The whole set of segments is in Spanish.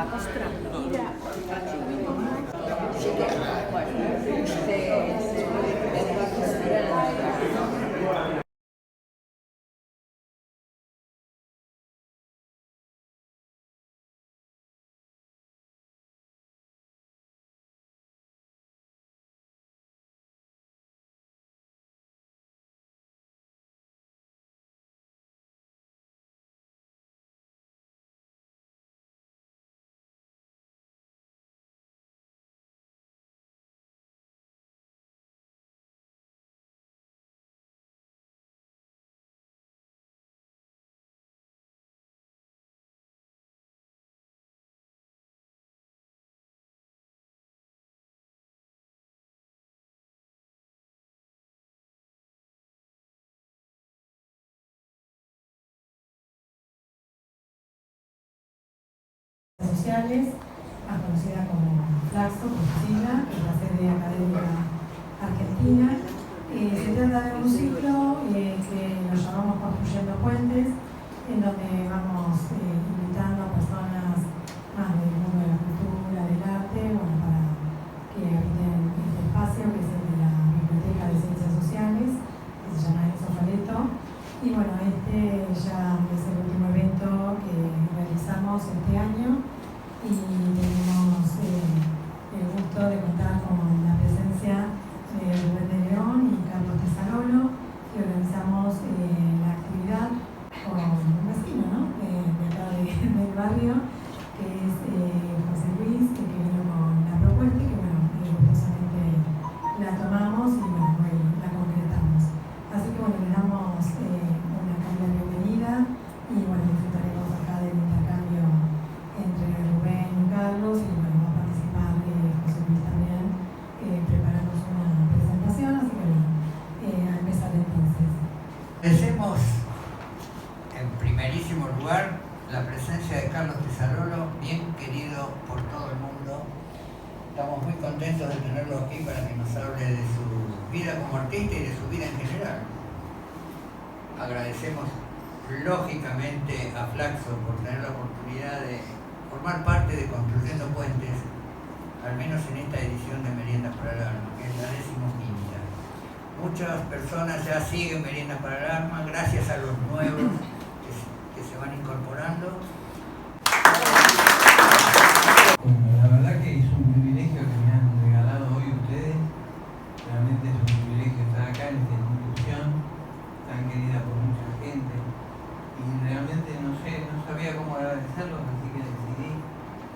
va mostrando. Sociales, más conocida como Flaxo, por su sigla, que es la sede académica argentina. Se trata de un ciclo que lo llamamos Construyendo Puentes, en donde vamos invitando a personas más del mundo de la cultura, del arte, bueno, para que habiten este espacio, que es el de la Biblioteca de Ciencias Sociales, que se llama Exofaleto. Y bueno, este ya es el último evento que realizamos este año y tenemos el gusto de contar con la presencia de Rubén de León y Carlos Tesarolo, que organizamos la actividad con un vecino, ¿no? De acá del barrio, que es José Luis, que vino con la propuesta y que bueno, gustosamente la tomamos y bueno, hoy la concretamos. Así que bueno, le damos una cálida bienvenida y bueno, disfrutaremos acá del intercambio entre Rubén y Carlos y bueno, va a participar José Luis también preparamos una presentación, así que bueno, a empezar entonces. Agradecemos en primerísimo lugar la presencia de Carlos Tesarolo, bien querido por todo el mundo. Estamos muy contentos de tenerlo aquí para que nos hable de su vida como artista y de su vida en general. Agradecemos lógicamente a Flaxo por tener la oportunidad de formar parte de Construyendo Puentes, al menos en esta edición de Meriendas para el Alma, que es la 15ª. Muchas personas ya siguen Meriendas para el Alma, gracias a los nuevos que se van incorporando. Bueno, la verdad que es un privilegio que me han regalado hoy ustedes. Realmente es un privilegio estar acá en esta institución tan querida por mucha gente. Y realmente no sabía cómo agradecerlos, así que decidí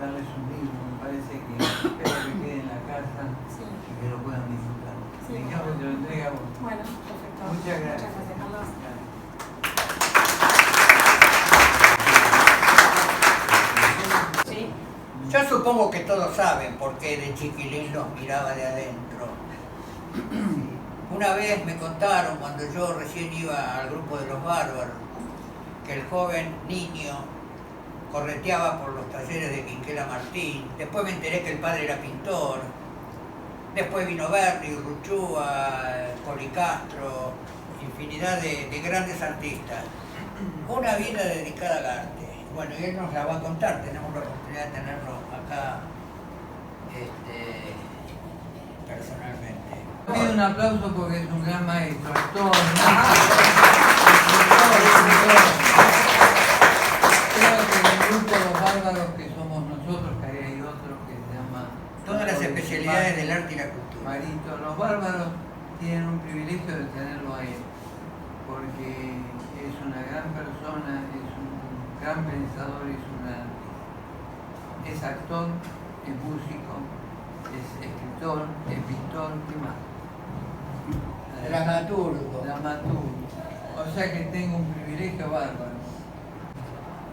darles un libro. Me parece que espero que quede en la casa y que lo puedan disfrutar. Dejamos que te lo entregue a vos. Bueno, perfecto. Muchas gracias. Muchas gracias, Carlos. Sí. Yo supongo que todos saben por qué de chiquilín los miraba de adentro. Una vez me contaron, cuando yo recién iba al grupo de los bárbaros, que el joven niño correteaba por los talleres de Quinquela Martín. Después me enteré que el padre era pintor. Después vino Berni, Urruchúa, Policastro, infinidad de grandes artistas. Una vida dedicada al arte. Bueno, y él nos la va a contar, tenemos la oportunidad de tenerlo acá personalmente. Pido un aplauso porque es un gran maestro, actor, Creo que en el grupo de los bárbaros que somos nosotros, que ahí hay otro que se llama... Todas las especialidades del arte y la cultura. Marito, los bárbaros tienen un privilegio de tenerlo a él, porque es una gran persona, es un gran pensador, es actor, es músico, es escritor, es pintor, ¿qué más? Dramaturgo. O sea que tengo un privilegio bárbaro.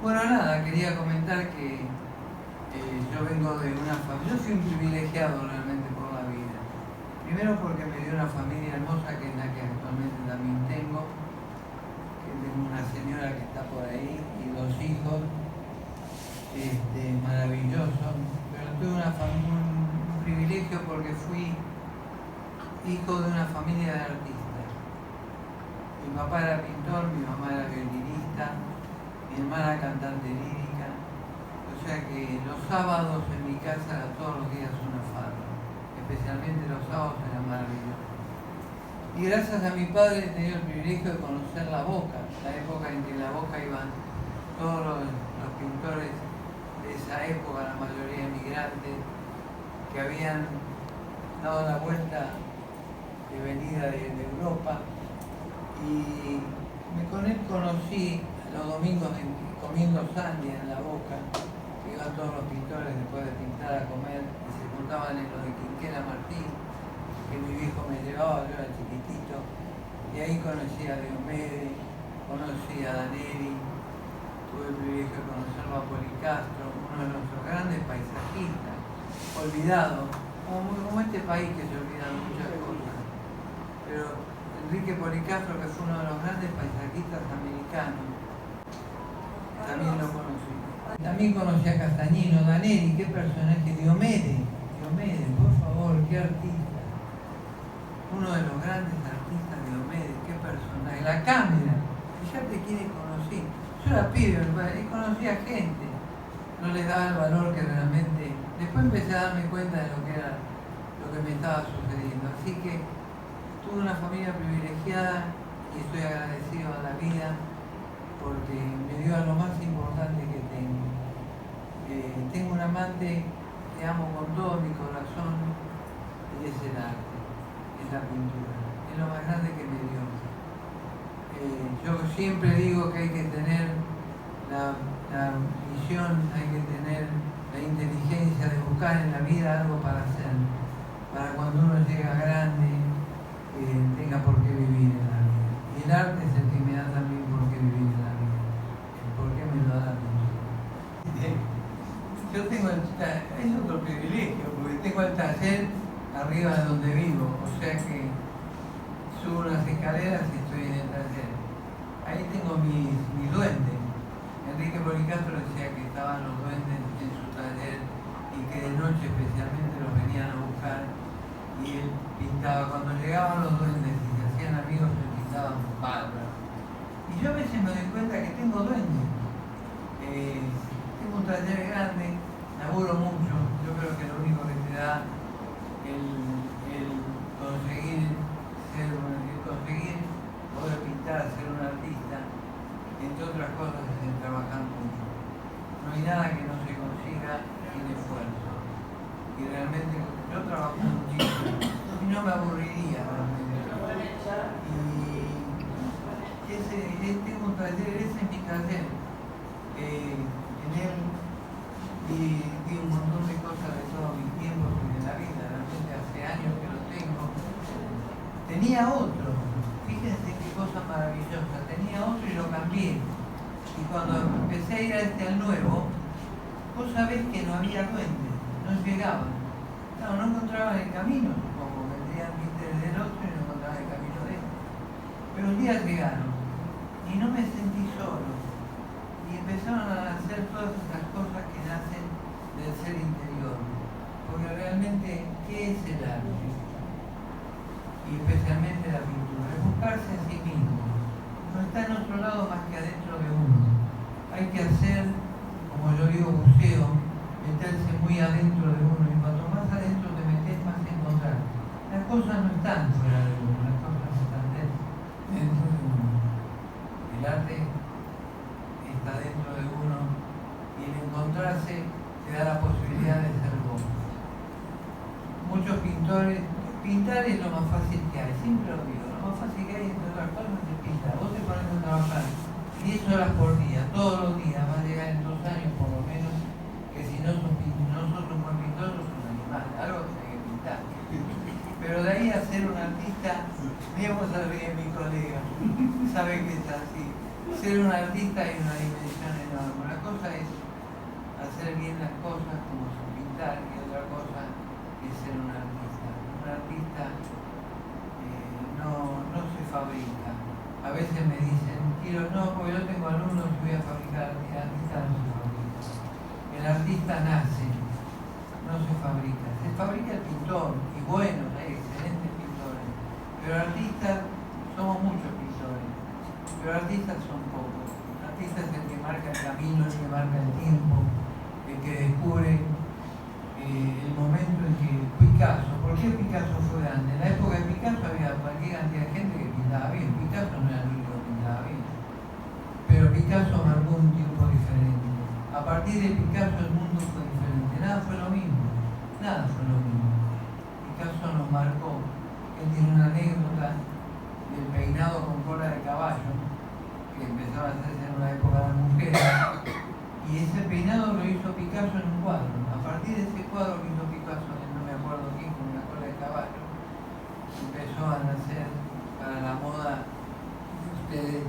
Bueno, nada, quería comentar que yo vengo de una familia, yo soy un privilegiado realmente por la vida. Primero porque me dio una familia hermosa, que es la que actualmente también tengo, que tengo una señora que está por ahí y 2 hijos maravillosos, pero tuve un privilegio porque fui hijo de una familia de artistas. Mi papá era pintor, mi mamá era violinista, mi hermana cantante lírica. O sea que los sábados en mi casa era todos los días una farra, especialmente los sábados eran maravillosos. Y gracias a mi padre he tenido el privilegio de conocer La Boca, la época en que en La Boca iban todos los pintores de esa época, la mayoría emigrantes, que habían dado la vuelta de venida de Europa. Y con él conocí los domingos comiendo sandia en La Boca, que iban todos los pintores después de pintar a comer y se juntaban en lo de Quinquela Martín, que mi viejo me llevaba, yo era chiquitito, y ahí conocí a Diomedes, conocí a Daneri, tuve el privilegio de conocerlo a Policastro, uno de nuestros grandes paisajistas, olvidado, como este país que se olvidan muchas cosas, pero Enrique Policastro, que fue uno de los grandes paisajistas americanos, también lo conocí. También conocí a Castañino, Daneri, qué personaje, Diomedes, por favor, qué artista. Uno de los grandes artistas, Diomedes, qué personaje. La cámara, fíjate quiénes conocí. Yo era pibe, y conocía gente, no les daba el valor que realmente. Después empecé a darme cuenta de lo que me estaba sucediendo. Así que tuve una familia privilegiada y estoy agradecido a la vida porque me dio a lo más importante que tengo. Tengo un amante que amo con todo mi corazón y es el arte, es la pintura, es lo más grande que me dio. Yo siempre digo que hay que tener la visión, hay que tener la inteligencia de buscar en la vida algo para hacer, para cuando uno llega grande tenga por qué vivir en la vida. Y el arte es el que me da también por qué vivir en la vida, el por qué me lo da la pintura. Yo tengo es otro privilegio, porque tengo el taller arriba de donde vivo, o sea que subo unas escaleras y estoy en el taller. Ahí tengo mis duendes. Enrique Policastro decía que estaban los duendes en su taller y que de noche especialmente los venían a buscar y él pintaba. Cuando llegaban los duendes y se hacían amigos, se pintaban bárbaros. Y yo a veces me doy cuenta que tengo duendes. Tengo un taller grande, laburo mucho. Yo creo que lo único que te da el conseguir poder pintar, ser un artista, entre otras cosas, es el trabajar mucho. No hay nada que no se consiga sin esfuerzo. Y realmente yo trabajo muchísimo y no me aburriría realmente. Y tengo un taller, ese es mi taller. En él di un montón de cosas de todo mi tiempo y de la vida. Realmente hace años que lo tengo. Tenía otro, fíjense qué cosa maravillosa, tenía otro y lo cambié. Y cuando empecé a ir al nuevo, vos sabés que no había duendes, no llegaban. No encontraban el camino, supongo, vendrían desde el otro y no encontraban el camino de él. Pero un día llegaron y no me sentí solo. Y empezaron a hacer todas esas cosas que nacen del ser interior. Porque realmente, ¿qué es el arte? Y especialmente la pintura, es buscarse a sí mismo. No está en otro lado más que adentro de uno. Hay que hacer, como yo digo, buceo, meterse muy adentro de uno, y cuanto más adentro te metes, más encontrar. Las cosas no están fuera de uno, las cosas están dentro de uno. El arte está dentro de uno y el encontrarse te da la posibilidad de ser vos. Muchos pintores, pintar es lo más fácil que hay, siempre lo digo, lo más fácil que hay entre otras cosas es pintar. Vos te pones a trabajar 10 horas por día, todos los días, vas a llegar en 2 años por lo menos, que si no sos un buen pintor, sos un animal, algo que hay que pintar. Pero de ahí a ser un artista, digamos a reír mi colega, sabe que es así. Ser un artista hay una dimensión enorme. Una cosa es hacer bien las cosas como pintar y otra cosa es ser un artista. Un artista no se fabrica. A veces me dicen, porque yo tengo alumnos y voy a fabricar artistas. El artista no se fabrica. El artista nace, no se fabrica. Se fabrica el pintor, y bueno, hay excelentes pintores. Pero artistas, somos muchos pintores, pero artistas son pocos. El artista es el que marca el camino, el que marca el tiempo, el que descubre el momento en que Picasso, ¿por qué Picasso fue grande? En la época de Picasso había cualquier cantidad de gente que pintaba bien. Picasso no era el único que pintaba bien, pero Picasso marcó un tiempo diferente. A partir de Picasso el mundo fue diferente, nada fue lo mismo, nada fue lo mismo. Picasso nos marcó. Él tiene una anécdota del peinado con cola de caballo, que empezaba a hacerse en una época de las mujeres, y ese peinado lo hizo Picasso en un cuadro. A partir de ese cuadro que hizo Picasso, no me acuerdo quién, con una cola de caballo, empezó a nacer para la moda de ustedes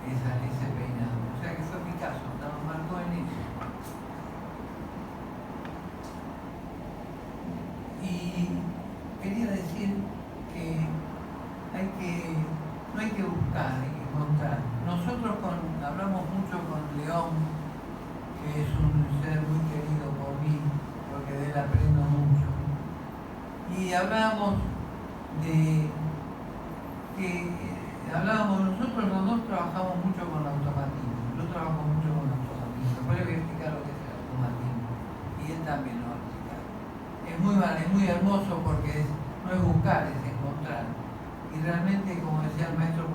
ese peinado. O sea que fue Picasso, nos marcó en eso. Y quería decir que no hay que buscar, hay que encontrar. Nosotros hablamos mucho con León, que es un ser muy querido por mí, porque de él aprendo mucho. Y hablábamos nosotros los dos trabajamos mucho con automatismo. Yo trabajo mucho con automatismo. Después le voy a explicar lo que es el automatismo. Y él también lo va a explicar. Es muy hermoso porque no es buscar, es encontrar. Y realmente, como decía el maestro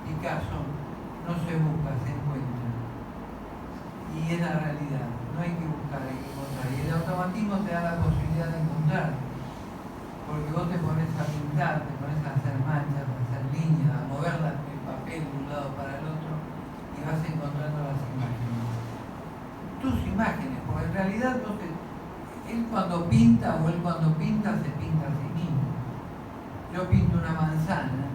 Picasso, no se busca, se encuentra. Y es la realidad, no hay que buscar, hay que encontrar. Y el automatismo te da la posibilidad de encontrar. Porque vos te pones a pintar, te pones a hacer manchas, a hacer líneas, a mover el papel de un lado para el otro y vas encontrando las imágenes. Tus imágenes, porque en realidad él cuando pinta se pinta a sí mismo. Yo pinto una manzana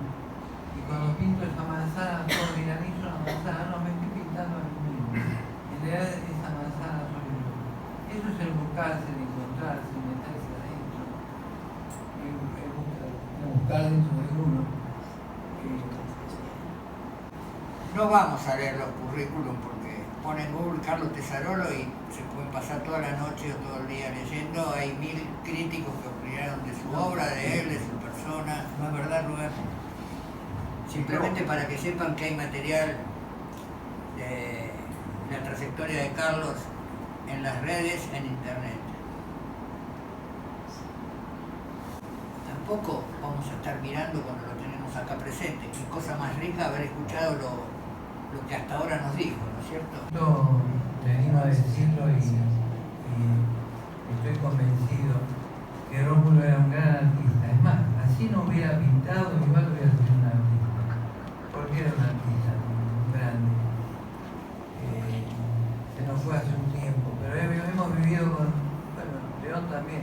y cuando pinto esa manzana todo granizo una manzana, no me estoy pintando a mí mismo. En realidad esa manzana soy yo. Eso es el buscarse, el encontrarse, el meterse adentro. Buscar dentro de uno. No vamos a leer los currículum porque ponen Google Carlos Tesarolo y se pueden pasar toda la noche o todo el día leyendo. Hay 1000 críticos que opinaron de su obra, de él, de su persona. ¿No es verdad, Rubén? Simplemente para que sepan que hay material de la trayectoria de Carlos en las redes, en internet. Tampoco vamos a estar mirando cuando lo tenemos acá presente. Qué cosa más rica haber escuchado lo que hasta ahora nos dijo, ¿no es cierto? Yo me animo a decirlo y estoy convencido que Rómulo era un gran artista. Es más, así no hubiera pintado, igual hubiera sido un artista. Porque era un artista grande. Se nos fue hace un tiempo, pero hemos vivido León también,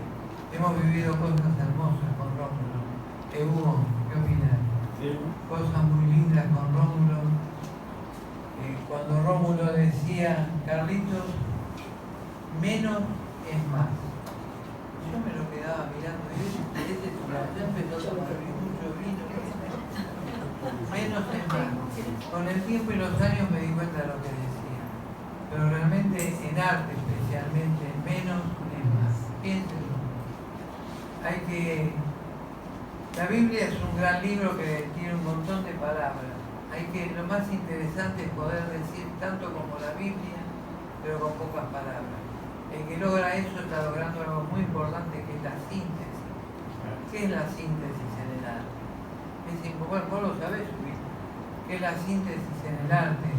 hemos vivido cosas hermosas con Rómulo. Hugo, ¿qué opinas? Sí. Cosas muy lindas con Rómulo. Cuando Rómulo decía, Carlitos, menos es más. Yo me lo quedaba mirando y ya empezó a tomar mucho vino. Menos es más. Con el tiempo y los años me di cuenta de lo que decía. Pero realmente en arte especialmente, menos es más. Piénsenlo. La Biblia es un gran libro que tiene un montón de palabras. Lo más interesante es poder decir tanto como la Biblia, pero con pocas palabras. El que logra eso está logrando algo muy importante, que es la síntesis. ¿Qué es la síntesis en el arte? Bueno, vos lo sabés, ¿qué es la síntesis en el arte?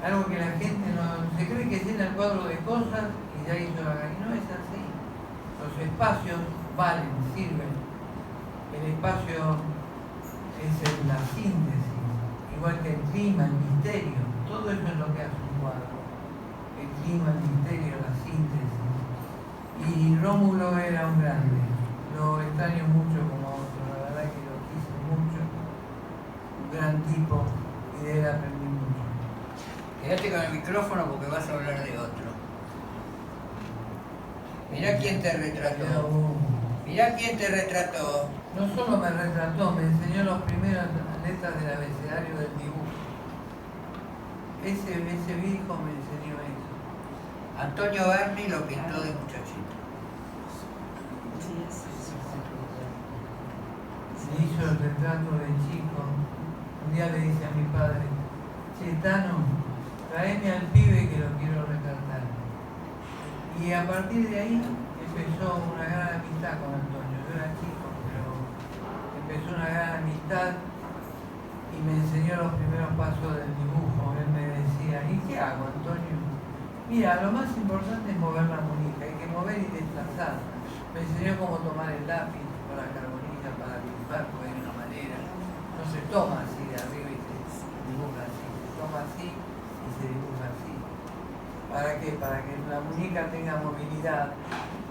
Algo que la gente no se cree que llena el cuadro de cosas y ya hizo la gana. Y no es así. Los espacios valen, sirven. El espacio es la síntesis. Igual que el clima, el misterio, todo eso es lo que hace un cuadro. El clima, el misterio, la síntesis. Y Rómulo era un grande. Lo extraño mucho como otro, la verdad que lo quise mucho. Un gran tipo y de él aprendí mucho. Quédate con el micrófono porque vas a hablar de otro. Mirá quién te retrató. Mirá quién te retrató. No solo me retrató, me enseñó las primeras letras del abecedario del dibujo. Ese viejo me enseñó eso. Antonio Berni lo pintó de muchachito. Me hizo el retrato de chico. Un día le dice a mi padre, Che, Tano, traeme al pibe que lo quiero Y a partir de ahí empezó una gran amistad con Antonio. Yo era chico, pero empezó una gran amistad y me enseñó los primeros pasos del dibujo. Él me decía, ¿y qué hago, Antonio? Mira, lo más importante es mover la muñeca, hay que mover y desplazar. Me enseñó cómo tomar el lápiz con la carbonilla para dibujar, porque hay una manera. No se toma así de arriba y se dibuja así, se toma así y se dibuja así. ¿Para qué? Para que la muñeca tenga movilidad,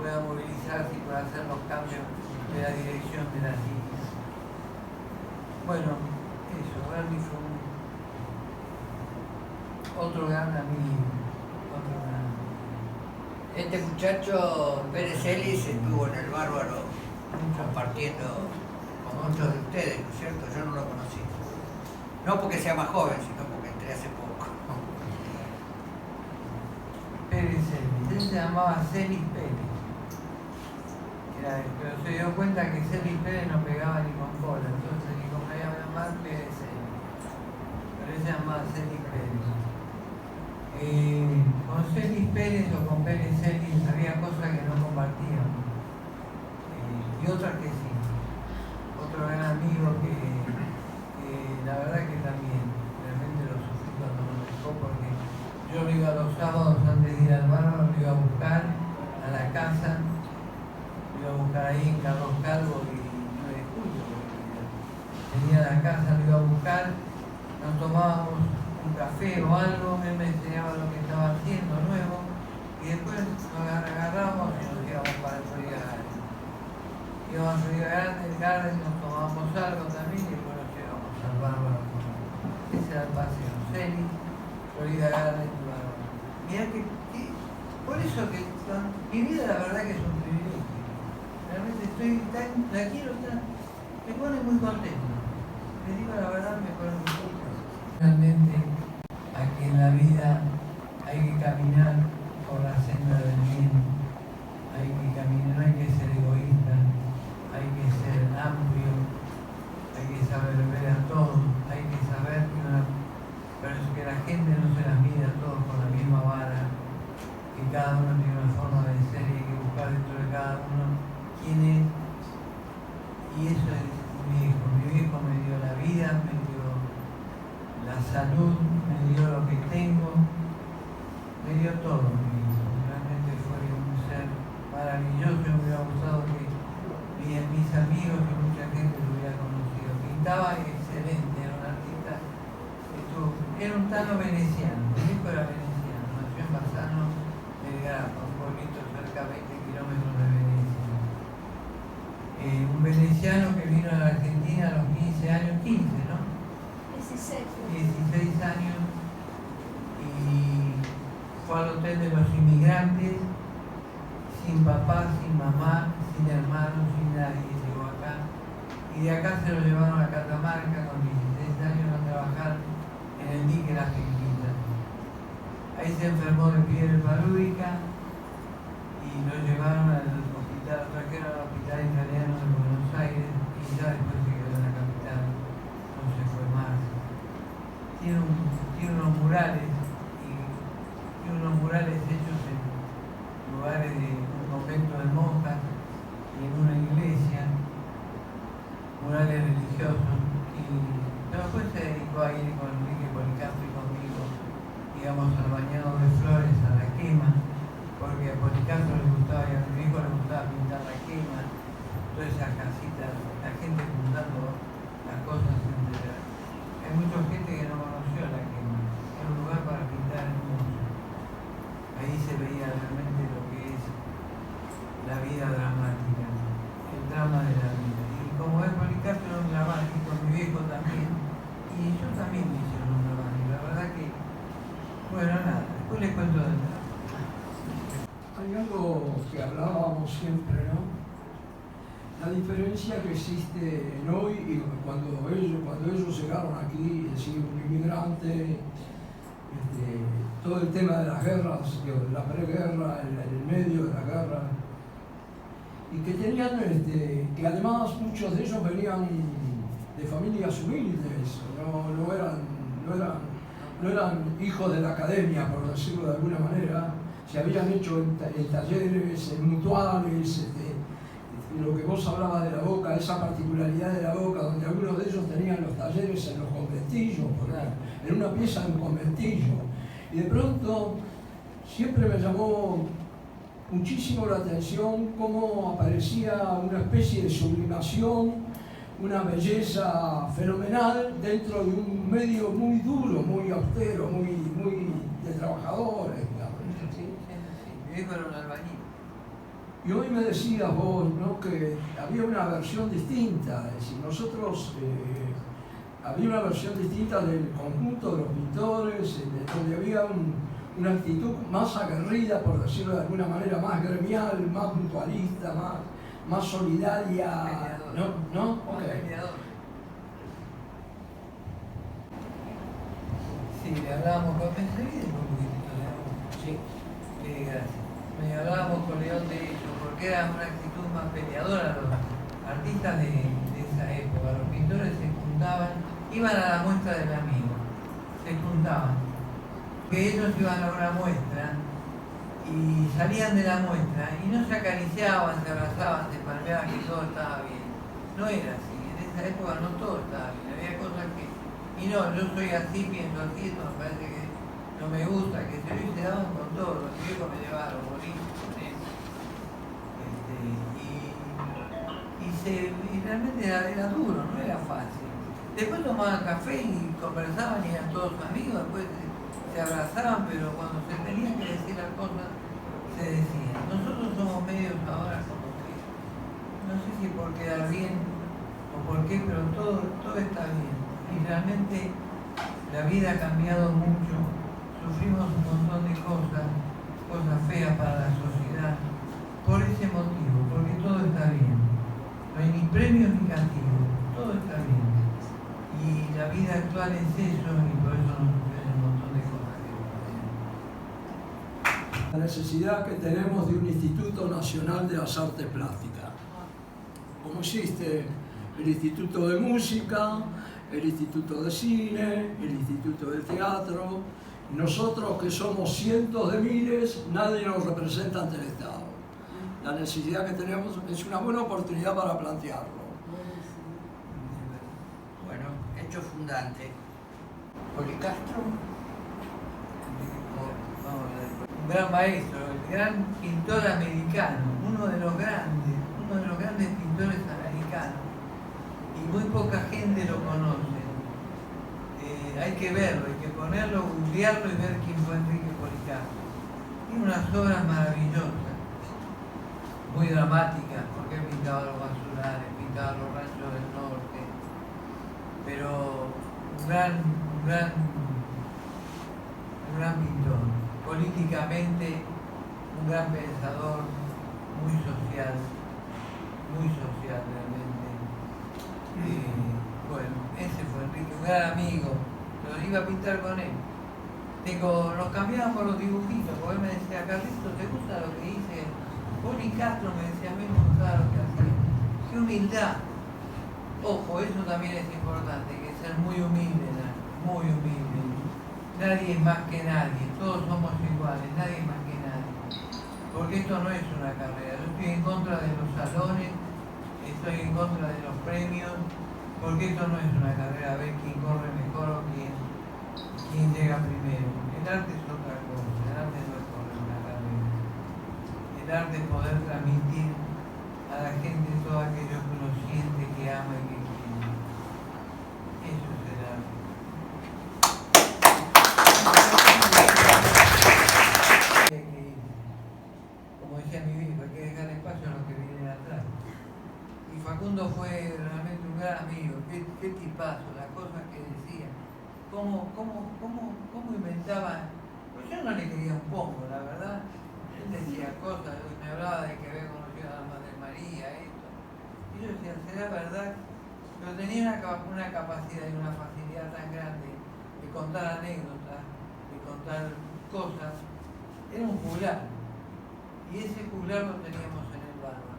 pueda movilizarse y pueda hacer los cambios de la dirección de las líneas. Bueno, eso, Bernie fue otro gran amigo. Este muchacho, Pérez Ellis, estuvo en el Bárbaro compartiendo con muchos de ustedes, ¿no es cierto? Yo no lo conocí. No porque sea más joven, sino porque entré hace poco. Pérez Ellis, él se llamaba Celis Pérez. Pero se dio cuenta que Celis Pérez no pegaba ni con cola, entonces dijo, me voy a llamar Pérez Ellis. Pero él se llamaba Celis Pérez. Con Celis Pérez o con Pérez Ellis había cosas que no compartíamos y otras que sí. Otro gran amigo que la verdad que también realmente lo sufrí cuando me dejó, porque yo lo iba los sábados antes de ir al Bárbaro, lo iba a buscar a la casa, lo iba a buscar ahí en Carlos Calvo y 9 de julio, tenía la casa, lo iba a buscar, nos tomábamos un café o algo, él me enseñaba lo que estaba haciendo nuevo y después nos agarrábamos y nos íbamos para el Florida Garden. Íbamos a el Garden, nos tomábamos algo también y después nos íbamos al Bárbaro. Ese era el paseo, Celis, Florida Garden y Bárbaro. Mirá que por eso que mi vida la verdad que es un privilegio. Realmente la quiero tan, me pone muy contento. Les digo la verdad, me pone muy contento. Realmente a que en la vida hay que caminar por la senda del bien, hay que caminar, no hay que ser egoísta, hay que ser amplio, hay que saber ver a todos, hay que saber que la gente no se las mide a todos con la misma vara, que cada uno tiene una forma de ser y hay que buscar dentro de cada uno quién es. Y eso es mi viejo me dio la vida, me dio la salud, me dio lo que tengo, me dio todo mi hijo. Realmente fue un ser maravilloso. Me hubiera gustado que mis amigos y mucha gente lo hubiera conocido. Pintaba excelente, era un artista, era un tano veneciano, mi hijo era veneciano, nació en Bassano del Grappa, un pueblito cerca de 20 kilómetros de Venecia. Un veneciano que vino a la Argentina a los 15 años, 15, ¿no? 16 años, y fue al hotel de los inmigrantes, sin papá, sin mamá, sin hermanos, sin nadie, llegó acá. Y de acá se lo llevaron a Catamarca con 16 años a trabajar en el dique Las Filipinas. Ahí se enfermó de fiebre palúdica y lo llevaron al hospital, lo trajeron al hospital italiano de Buenos Aires y ya después se quedó en la capital, no se fue más. Tiene unos murales hechos en lugares de un convento de monjas y en una iglesia, murales religiosos, y después se dedicó a ir con Enrique Policarpo y conmigo, digamos, al bañado de flores, a la quema, porque a Policarpo le gustaba y a mi hijo le gustaba pintar la quema, todas esas casitas, la gente juntando las cosas entre. Hay mucha gente que no conoció la quema, era un lugar para pintar hermoso. Ahí se veía realmente lo que es la vida dramática, el drama de la vida. Y como es Policarpo era un dramático, mi viejo también, y yo también hice un dramático. La verdad que, bueno, nada, después les cuento del drama. Hay algo que hablábamos siempre, ¿no? La diferencia que existe en hoy y cuando ellos llegaron aquí, es decir, un inmigrante, todo el tema de las guerras, la preguerra, el medio de la guerra, y que tenían, que además muchos de ellos venían de familias humildes, no eran hijos de la academia, por decirlo de alguna manera, se habían hecho en talleres, en mutuales, lo que vos hablabas de la Boca, esa particularidad de la Boca, donde algunos de ellos tenían los talleres en los conventillos, en una pieza de un conventillo. Y de pronto siempre me llamó muchísimo la atención cómo aparecía una especie de sublimación, una belleza fenomenal dentro de un medio muy duro, muy austero, muy de trabajadores, digamos. Mi viejo era un albañil. Y hoy me decías vos, ¿no?, que había una versión distinta, es decir, nosotros había una versión distinta del conjunto de los pintores, donde había una actitud más aguerrida, por decirlo de alguna manera, más gremial, más mutualista, más solidaria, ¿no? Okay. Sí, le hablábamos con gracias. Me hablábamos con León de ello, porque era una actitud más peleadora. Los artistas de esa época, los pintores se juntaban, iban a la muestra del amigo, se juntaban. Que ellos iban a una muestra y salían de la muestra y no se acariciaban, se abrazaban, se palmeaban, que todo estaba bien. No era así, en esa época no todo estaba bien, había cosas que... Y no, yo soy así, pienso así, esto me parece que no me gusta, que se daban con todo, los viejos me llevaron bonito con eso. Y realmente era duro, no era fácil. Después tomaban café y conversaban y eran todos amigos, después se abrazaban, pero cuando se tenían que decir las cosas, se decían. Nosotros somos medios ahora como que, no sé si por quedar bien o por qué, pero todo está bien. Y realmente la vida ha cambiado mucho, sufrimos un montón de cosas feas para la sociedad, por ese motivo, porque todo está bien. No hay ni premios ni castigos, todo está bien. Y la vida actual es eso, y por eso nos suceden un montón de cosas que La necesidad que tenemos de un Instituto Nacional de las Artes Plásticas. Como existe el Instituto de Música, el Instituto de Cine, el Instituto de Teatro, nosotros que somos cientos de miles, nadie nos representa ante el Estado. La necesidad que tenemos es una buena oportunidad para plantearlo. Bueno, hecho fundante. Policastro. un gran maestro, el gran pintor americano, uno de los grandes pintores americanos, y muy poca gente lo conoce. Hay que verlo, hay que ponerlo, googlearlo y ver quién fue Enrique Policastro. Tiene unas obras maravillosas, muy dramáticas, porque él pintaba los basurales, pintaba los ranchos del norte, pero un gran pintor, políticamente un gran pensador, muy social realmente. Bueno, ese fue Enrique, un gran amigo, lo iba a pintar con él. Nos cambiaban por los dibujitos, porque él me decía, Carlito, ¿te gusta lo que hice? Policastro me decía, a mí me gustaba lo que hacía. Qué humildad. Ojo, eso también es importante, que ser muy humilde, muy humilde. Nadie es más que nadie, todos somos iguales, nadie es más que nadie. Porque esto no es una carrera, yo estoy en contra de los salones, estoy en contra de los premios, porque esto no es una carrera, a ver quién corre mejor o quién llega primero. El arte es otra cosa, el arte no es correr una carrera. El arte es poder transmitir a la gente todo aquello que uno siente, que ama y que quiere. Eso es el arte. Como decía mi viejo, hay que dejar espacio a los que vienen atrás. Y Facundo fue realmente un gran amigo, qué tipazo, las cosas que decía, cómo inventaba. Pues yo no le quería un poco, la verdad. Él decía cosas, me hablaba de que había conocido a la Madre María, esto. Y yo decía, ¿será verdad? Pero tenía una capacidad y una facilidad tan grande de contar anécdotas, de contar cosas. Era un juglar. Y ese juglar lo teníamos en el bárbaro.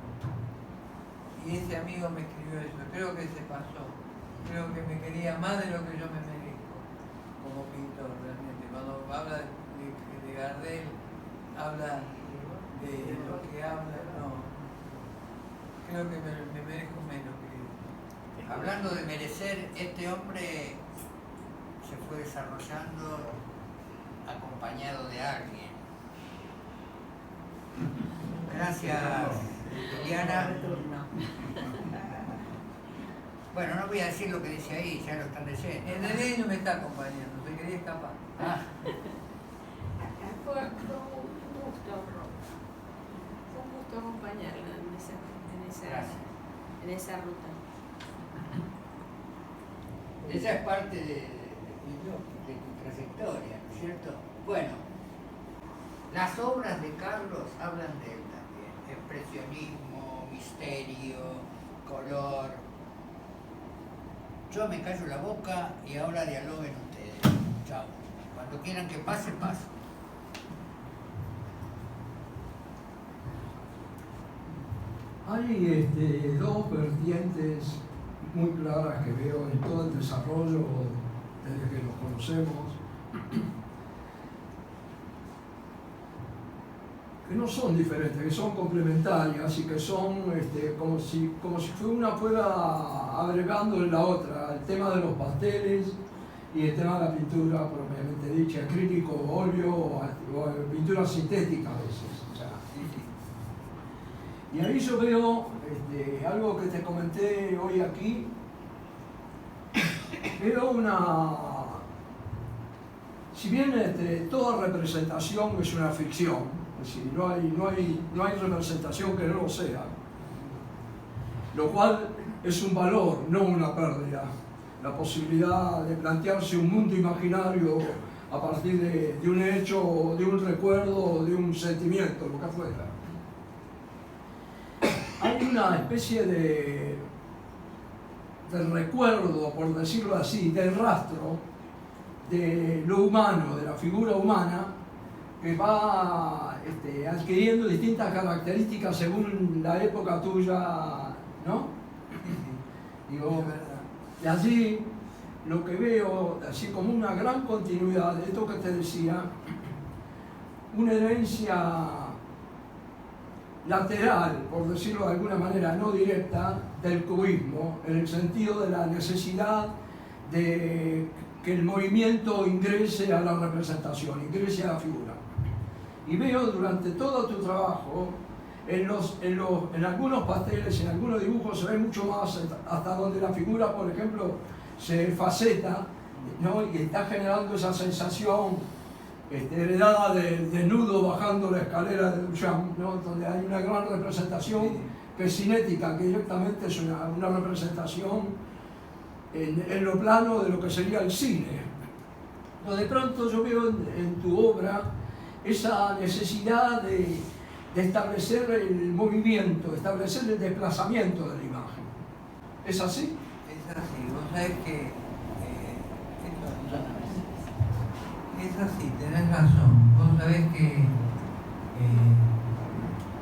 Y ese amigo me escribió eso. Creo que se pasó. Creo que me quería más de lo que yo me merezco como pintor, realmente. Cuando habla de Gardel, habla de lo que habla, no. Creo que me merezco menos que... Hablando de merecer, este hombre se fue desarrollando acompañado de alguien. Gracias, Liliana. Bueno, no voy a decir lo que dice ahí, ya lo están leyendo. En realidad no me está acompañando, se quería escapar. Ah, Fue un gusto acompañarla gracias. en esa ruta. Esa es parte de tu trayectoria, ¿no es cierto? Bueno, las obras de Carlos hablan de él también. Expresionismo, misterio, color. Yo me callo la boca y ahora dialoguen ustedes. Chao. Cuando quieran que pase, paso. Hay dos vertientes muy claras que veo en todo el desarrollo desde que nos conocemos, que no son diferentes, que son complementarias y que son como si una fuera agregando en la otra. El tema de los pasteles y el tema de la pintura propiamente dicha, acrílico, óleo o pintura sintética a veces. O sea, y ahí yo veo algo que te comenté hoy aquí. Veo si bien toda representación es una ficción, es decir, no hay representación que no lo sea, lo cual es un valor, no una pérdida. La posibilidad de plantearse un mundo imaginario a partir de un hecho, de un recuerdo, de un sentimiento, lo que fuera. Hay una especie de recuerdo, por decirlo así, del rastro de lo humano, de la figura humana, que va adquiriendo distintas características según la época tuya, ¿no? Digo, y allí lo que veo, así como una gran continuidad de esto que te decía, una herencia lateral, por decirlo de alguna manera, no directa, del cubismo, en el sentido de la necesidad de que el movimiento ingrese a la representación, ingrese a la figura. Y veo durante todo tu trabajo, en algunos pasteles, en algunos dibujos se ve mucho más, hasta donde la figura, por ejemplo, se faceta, ¿no? Y está generando esa sensación heredada del desnudo bajando la escalera de Duchamp, ¿no? Donde hay una gran representación que es cinética, que directamente es una representación en lo plano de lo que sería el cine. Pero de pronto yo veo en tu obra esa necesidad de establecer el movimiento, establecer el desplazamiento de la imagen. ¿Es así? Es así, vos sabés que es así, tenés razón. Vos sabés que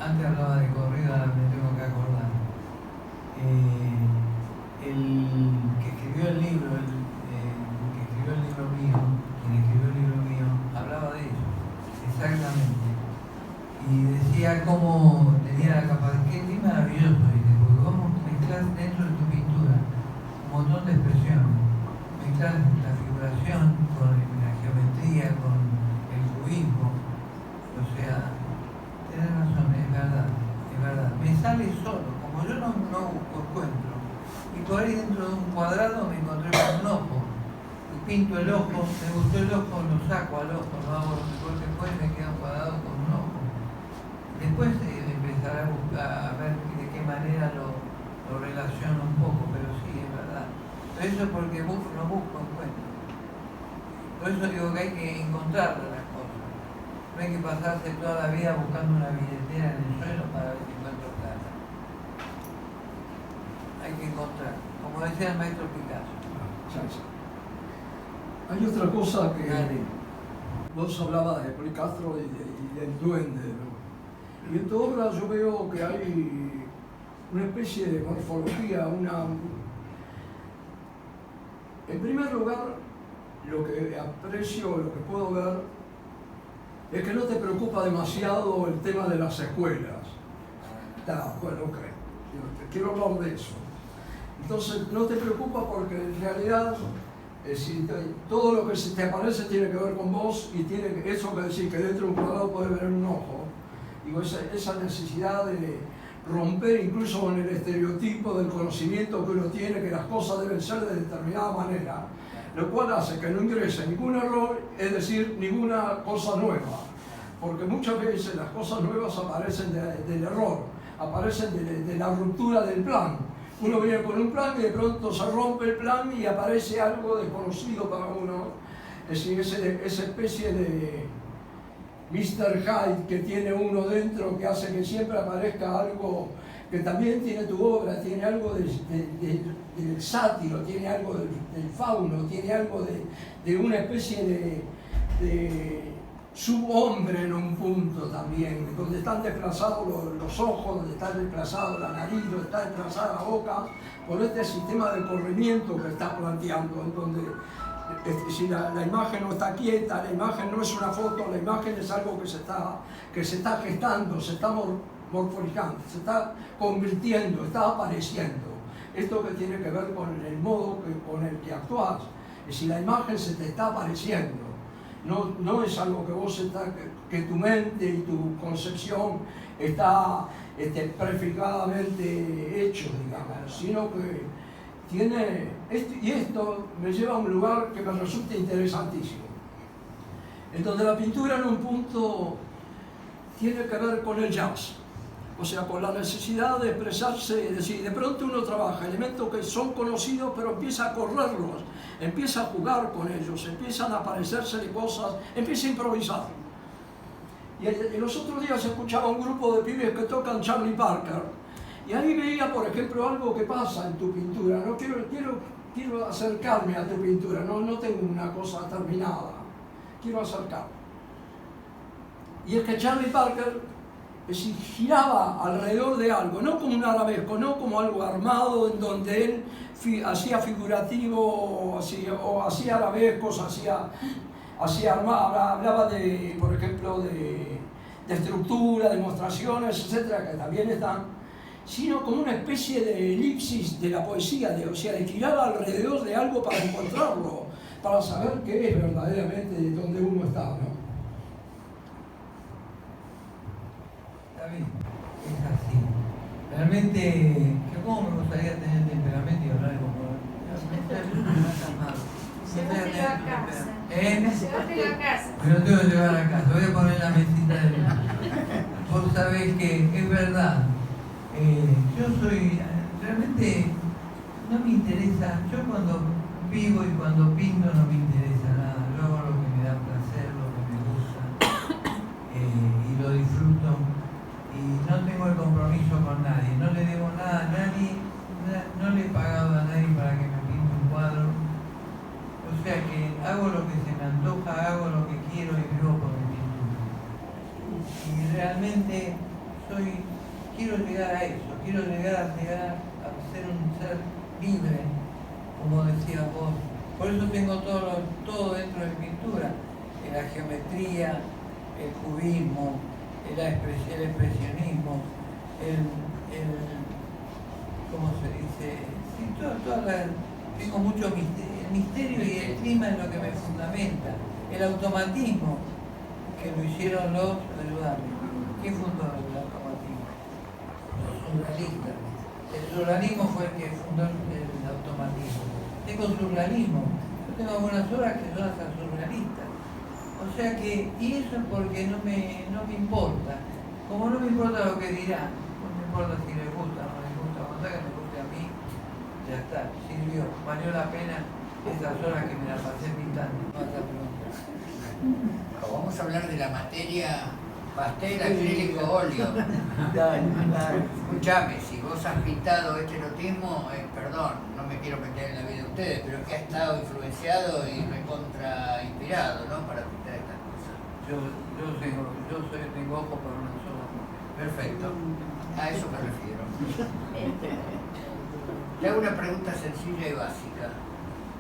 antes hablaba de corrida, ahora me tengo que acordar. El que escribió el libro, quien escribió el libro mío, hablaba de eso, exactamente. Y decía cómo tenía la capacidad, qué maravilloso, dice, porque vos mezclás dentro de tu pintura un montón de expresiones. Mezclás la figuración con la geometría, con el cubismo. O sea, tenés razón, es verdad. Me sale solo, como yo no busco encuentro. Y por ahí dentro de un cuadrado me encontré con un ojo. Y pinto el ojo, me gustó el ojo, lo saco al ojo, lo hago lo mejor que puedo y me queda un cuadrado con un ojo. Después empezaré a buscar, a ver de qué manera lo relaciono un poco, pero sí, es verdad. Pero eso es porque no busco encuentro. Por eso digo que hay que encontrar las cosas. No hay que pasarse toda la vida buscando una billetera en el suelo para ver si encuentro plata. Hay que encontrar, como decía el maestro Picasso. Hay otra cosa que vos hablabas de Policastro y del duende, ¿no? Y en tu obra yo veo que hay una especie de morfología, En primer lugar, lo que aprecio, lo que puedo ver, es que no te preocupa demasiado el tema de las escuelas. Bueno, ok, quiero hablar de eso. Entonces no te preocupa porque en realidad todo lo que se te aparece tiene que ver con vos y tiene eso que decir que dentro de un cuadrado puede ver un ojo. Digo, esa necesidad de romper incluso con el estereotipo del conocimiento que uno tiene, que las cosas deben ser de determinada manera, lo cual hace que no ingrese ningún error, es decir, ninguna cosa nueva, porque muchas veces las cosas nuevas aparecen del error, aparecen de la ruptura del plan. Uno viene con un plan y de pronto se rompe el plan y aparece algo desconocido para uno, es decir, esa especie de Mr. Hyde que tiene uno dentro, que hace que siempre aparezca algo que también tiene tu obra, tiene algo del sátiro, tiene algo del fauno, tiene algo de una especie de subhombre en un punto también, donde están desplazados los ojos, donde está desplazado la nariz, donde está desplazada la boca, por este sistema de corrimiento que está planteando, en donde si la imagen no está quieta, la imagen no es una foto, la imagen es algo que se está gestando, se está morforizando, se está convirtiendo, está apareciendo. Esto que tiene que ver con el modo con el que actúas, es si la imagen se te está apareciendo, no es algo que vos que tu mente y tu concepción está prefijadamente hecho, digamos, sino que tiene y esto me lleva a un lugar que me resulta interesantísimo, en donde la pintura en un punto tiene que ver con el jazz, o sea, con la necesidad de expresarse, es decir, de pronto uno trabaja elementos que son conocidos, pero empieza a correrlos, empieza a jugar con ellos, empiezan a aparecerse de cosas, empieza a improvisar. Y los otros días escuchaba un grupo de pibes que tocan Charlie Parker, y ahí veía, por ejemplo, algo que pasa en tu pintura. No quiero acercarme a tu pintura, no tengo una cosa terminada, quiero acercarme. Y es que Charlie Parker giraba alrededor de algo, no como un arabesco, no como algo armado en donde él hacía figurativo o hacía arabescos, hablaba de, por ejemplo, de estructura, demostraciones, etcétera, que también están, sino como una especie de elipsis de la poesía, o sea, de girar alrededor de algo para encontrarlo, para saber qué es verdaderamente de donde uno está, ¿no? Es así. Realmente, ¿cómo me gustaría tener temperamento y hablar como Llévatelo a casa. Llévatelo a casa. Me lo tengo que llevar a casa. Voy a poner la mesita de vos sabés que es verdad. Yo soy, realmente no me interesa, yo cuando vivo y cuando pinto no me interesa nada. Yo hago lo que me da placer, lo que me gusta y lo disfruto. Y no tengo el compromiso con nadie, no le debo nada a nadie, no le he pagado a nadie para que me pinte un cuadro. O sea que hago lo que se me antoja, hago lo que quiero y vivo con mi pintura. Y realmente quiero llegar a eso, quiero llegar a ser un ser libre, como decías vos. Por eso tengo todo dentro de mi pintura, la geometría, el cubismo, el expresionismo, ¿cómo se dice? Sí, tengo mucho misterio. El misterio y el clima es lo que me fundamenta. El automatismo, que lo hicieron ayúdame. ¿Quién fundó el automatismo? Los surrealistas. El surrealismo fue el que fundó el automatismo. Tengo surrealismo. Yo tengo algunas obras que son hasta surrealistas. O sea que, y eso es porque no me importa. Como no me importa lo que dirán, no me importa si les gusta o no les gusta, cuando que me guste a mí, ya está, sirvió, valió la pena estas horas que me la pasé pintando. Vamos a hablar de la materia pastel, acrílico, óleo. Escuchame, si vos has pintado este erotismo, perdón, no me quiero meter en la vida de ustedes, pero que ha estado influenciado y recontra inspirado, ¿no? Para pintar estas cosas. Yo tengo ojo por una sola mujer. Perfecto, a eso me refiero. Le hago una pregunta sencilla y básica.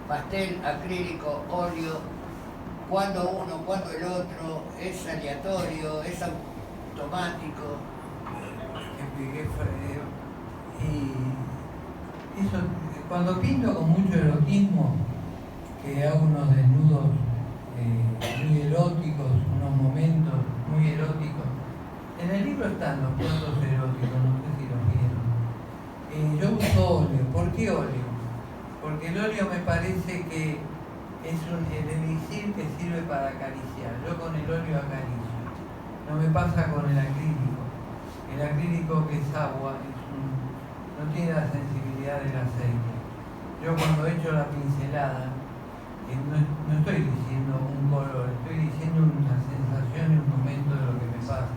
Pastel, acrílico, óleo, cuando uno, cuando el otro, es aleatorio, es automático. Y eso, cuando pinto con mucho erotismo, que hago unos desnudos muy eróticos, unos momentos muy eróticos. En el libro están los cuadros eróticos, no sé si los vieron. Yo uso óleo. ¿Por qué óleo? Porque el óleo me parece que es el elixir que sirve para acariciar. Yo con el óleo acaricio. No me pasa con el acrílico. El acrílico, que es agua, no tiene la sensibilidad del aceite. Yo cuando echo la pincelada, no estoy diciendo un color, estoy diciendo una sensación y un momento de lo que me pasa.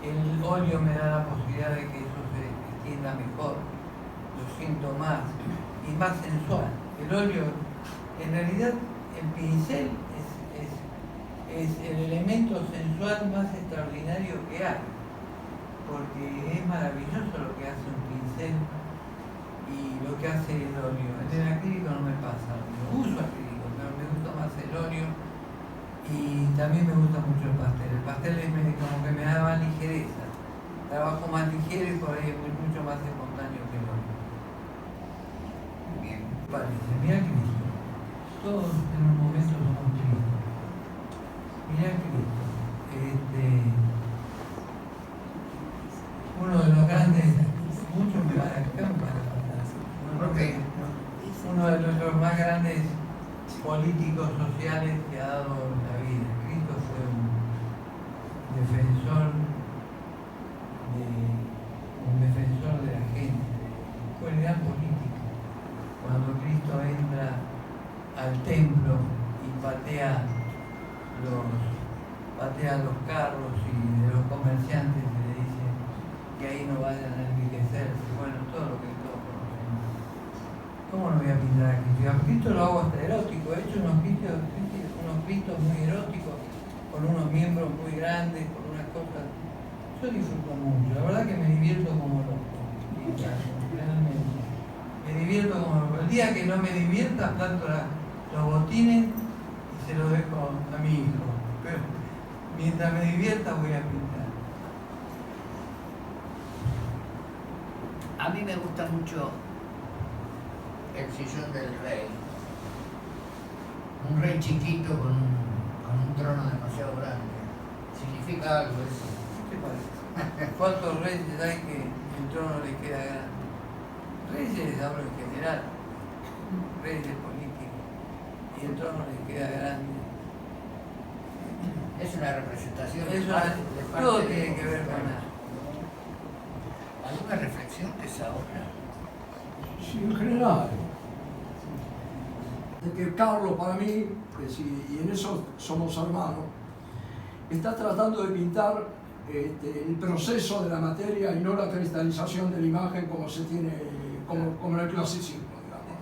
El óleo me da la posibilidad de que eso se extienda mejor, lo siento más y más sensual. El óleo, en realidad, el pincel es el elemento sensual más extraordinario que hay, porque es maravilloso lo que hace un pincel y lo que hace el óleo. En el acrílico no me pasa, yo uso acrílico, pero me gusta más el óleo y también me gusta mucho el pastel. El pastel como que me da más ligereza, trabajo más ligero y por ahí es mucho más espontáneo que el óleo. Bien. Parece, mira Cristo, todos en un momento somos Cristo. Mira Cristo, uno de los grandes, muchos me van a uno de nuestros más grandes políticos sociales que ha dado la vida. Cristo fue un defensor de la gente, fue el gran político. Cuando Cristo entra al templo y patea los carros y de los comerciantes y le dice que ahí no vayan a enriquecerse, bueno, todo lo que todos conocemos. ¿Cómo no voy a pintar a Cristo? A Cristo lo hago hasta erótico, he hecho unos Cristos muy eróticos, con unos miembros muy grandes, con unas cosas. Yo disfruto mucho, la verdad que me divierto como loco, realmente. Me divierto como loco. El día que no me divierta, planto los botines y se los dejo a mi hijo. Pero mientras me divierta voy a pintar. A mí me gusta mucho el sillón del rey. Un rey chiquito con un trono demasiado grande. ¿Significa algo eso? ¿Qué parece? ¿Cuántos reyes hay que el trono les queda grande? Reyes hablo en general, reyes políticos, y el trono les queda grande. Es una representación de Eso, parte todo de tiene que ver con eso. eso. ¿Alguna reflexión de esa obra? Sí, en general. De que Carlos, para mí, y en eso somos hermanos, está tratando de pintar el proceso de la materia y no la cristalización de la imagen como se tiene, como en el clasicismo, digamos.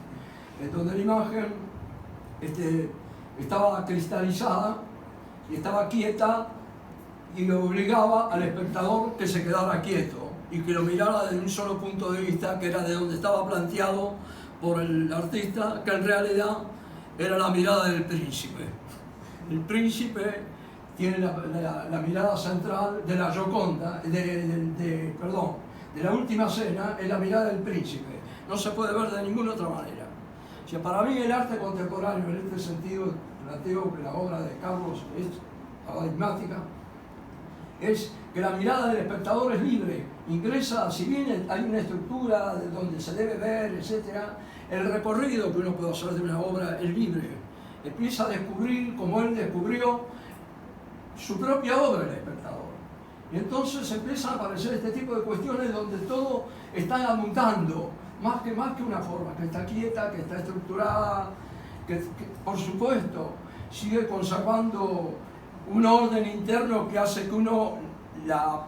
En donde la imagen estaba cristalizada y estaba quieta y le obligaba al espectador que se quedara quieto y que lo mirara desde un solo punto de vista, que era de donde estaba planteado por el artista, que en realidad era la mirada del príncipe. El príncipe tiene la mirada central de la Gioconda, de la última cena, es la mirada del príncipe. No se puede ver de ninguna otra manera. O sea, para mí el arte contemporáneo, en este sentido, planteo que la obra de Carlos es paradigmática, es que la mirada del espectador es libre, ingresa, si bien hay una estructura de donde se debe ver, etc., el recorrido que uno puede hacer de una obra es libre. Empieza a descubrir, como él descubrió, su propia obra, el espectador. Y entonces empiezan a aparecer este tipo de cuestiones donde todo está mutando, más que una forma, que está quieta, que está estructurada, que por supuesto sigue conservando un orden interno que hace que uno la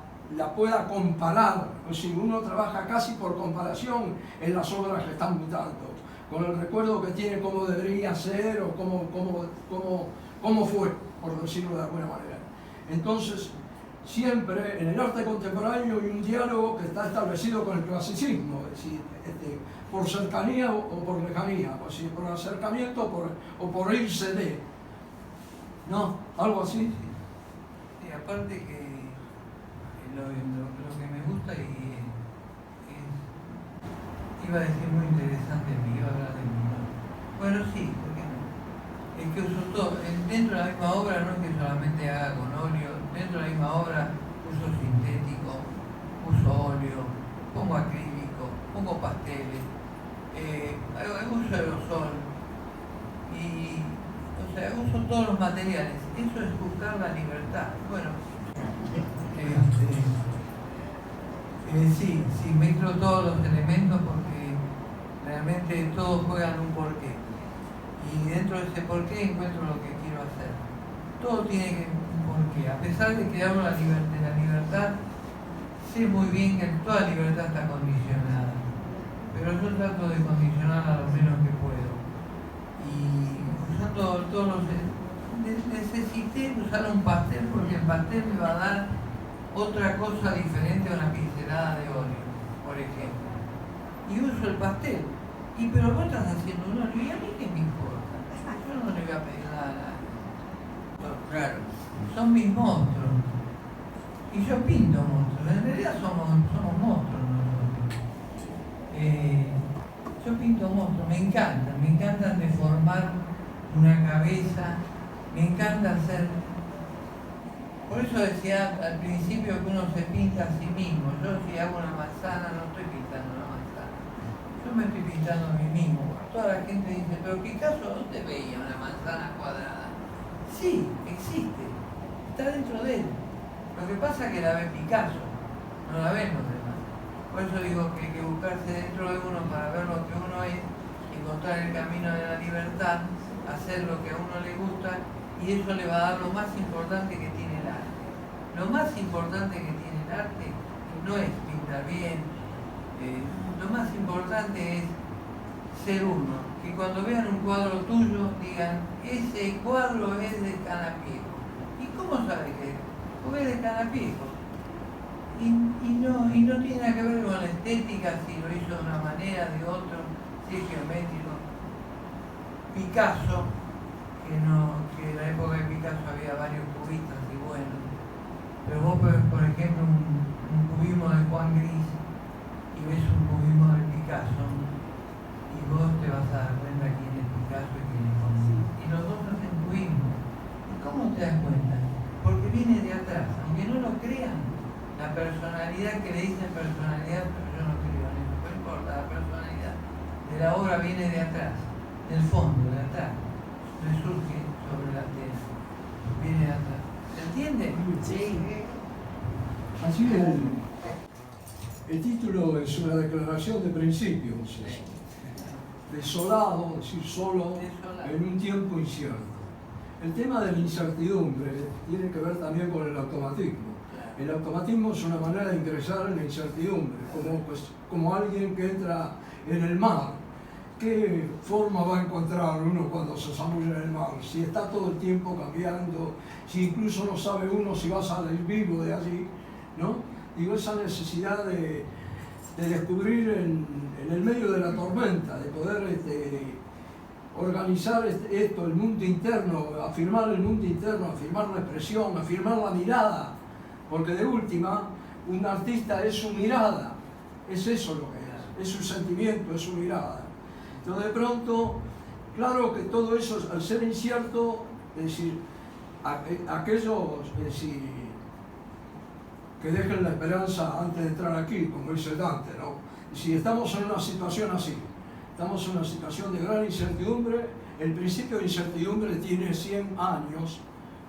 pueda comparar, o si uno trabaja casi por comparación en las obras que están mutando, con el recuerdo que tiene cómo debería ser o cómo fue, por decirlo de alguna manera. Entonces, siempre en el arte contemporáneo hay un diálogo que está establecido con el clasicismo, es decir, por cercanía o por lejanía, por acercamiento o por irse de. ¿No? ¿Algo así? Sí, aparte que lo que me gusta y iba a decir muy interesante, me iba a hablar de mi nombre. Bueno, sí, ¿por qué no? Es que uso todo, dentro de la misma obra no es que solamente haga con óleo, dentro de la misma obra uso sintético, uso óleo, pongo acrílico, pongo pasteles, uso aerosol y, o sea, uso todos los materiales. Eso es buscar la libertad. Bueno, sí, mezclo todos los elementos porque realmente todos juegan un porqué. Y dentro de ese porqué encuentro lo que quiero hacer. Todo tiene un porqué. A pesar de que hablo de la libertad, sé muy bien que toda libertad está condicionada. Pero yo trato de condicionarla lo menos que puedo. Y usando todos los... Necesité usar un pastel porque el pastel me va a dar otra cosa diferente a una pincelada de óleo, por ejemplo. Y uso el pastel. Pero vos estás haciendo un óleo, ¿y a mí qué me importa? Yo no le voy a pedir nada. Claro, son mis monstruos. Y yo pinto monstruos. En realidad somos monstruos nosotros. Yo pinto monstruos, me encantan deformar una cabeza, me encanta hacer. Por eso decía al principio que uno se pinta a sí mismo. Yo si hago una manzana no estoy pintando una manzana. Yo me estoy pintando a mí mismo. Toda la gente dice, pero Picasso, ¿dónde veía una manzana cuadrada? Sí, existe. Está dentro de él. Lo que pasa es que la ve Picasso, no la ven los demás. Por eso digo que hay que buscarse dentro de uno para ver lo que uno es, encontrar el camino de la libertad, hacer lo que a uno le gusta, y eso le va a dar lo más importante que tiene el arte. Lo más importante que tiene el arte no es pintar bien, lo más importante es ser uno. Que cuando vean un cuadro tuyo digan, ese cuadro es de Canapieco. ¿Y cómo sabe que es? Porque es de Canapieco. Y no tiene nada que ver con la estética, si lo hizo de una manera, de otro, si es geométrico. Picasso, que en la época de Picasso había varios cubistas y bueno, pero vos ves, por ejemplo, un cubismo de Juan Gris y ves un cubismo de Picasso y vos te vas a dar cuenta quién es Picasso y quién es Juan Gris. Y los dos hacen cubismo. ¿Y cómo te das cuenta? Porque viene de atrás, aunque no lo crean, la personalidad que le dicen personalidad, pero yo no creo en eso, no importa, la personalidad de la obra viene de atrás, del fondo, de atrás. Resurge sobre la tela, viene de atrás. ¿Se entiende? Sí. Así el título es una declaración de principios. Desolado, es decir, solo en un tiempo incierto. El tema de la incertidumbre tiene que ver también con el automatismo. El automatismo es una manera de ingresar en la incertidumbre, como alguien que entra en el mar. ¿Qué forma va a encontrar uno cuando se zambulle en el mar? Si está todo el tiempo cambiando, si incluso no sabe uno si va a salir vivo de allí, ¿no? Digo, esa necesidad de descubrir en el medio de la tormenta, de poder organizar esto, el mundo interno, afirmar el mundo interno, afirmar la expresión, afirmar la mirada, porque de última, un artista es su mirada, es eso lo que es su sentimiento, es su mirada. Entonces de pronto, claro que todo eso, al ser incierto, es decir, aquellos que dejen la esperanza antes de entrar aquí, como dice Dante, ¿no? Si estamos en una situación así, estamos en una situación de gran incertidumbre, el principio de incertidumbre tiene 100 años,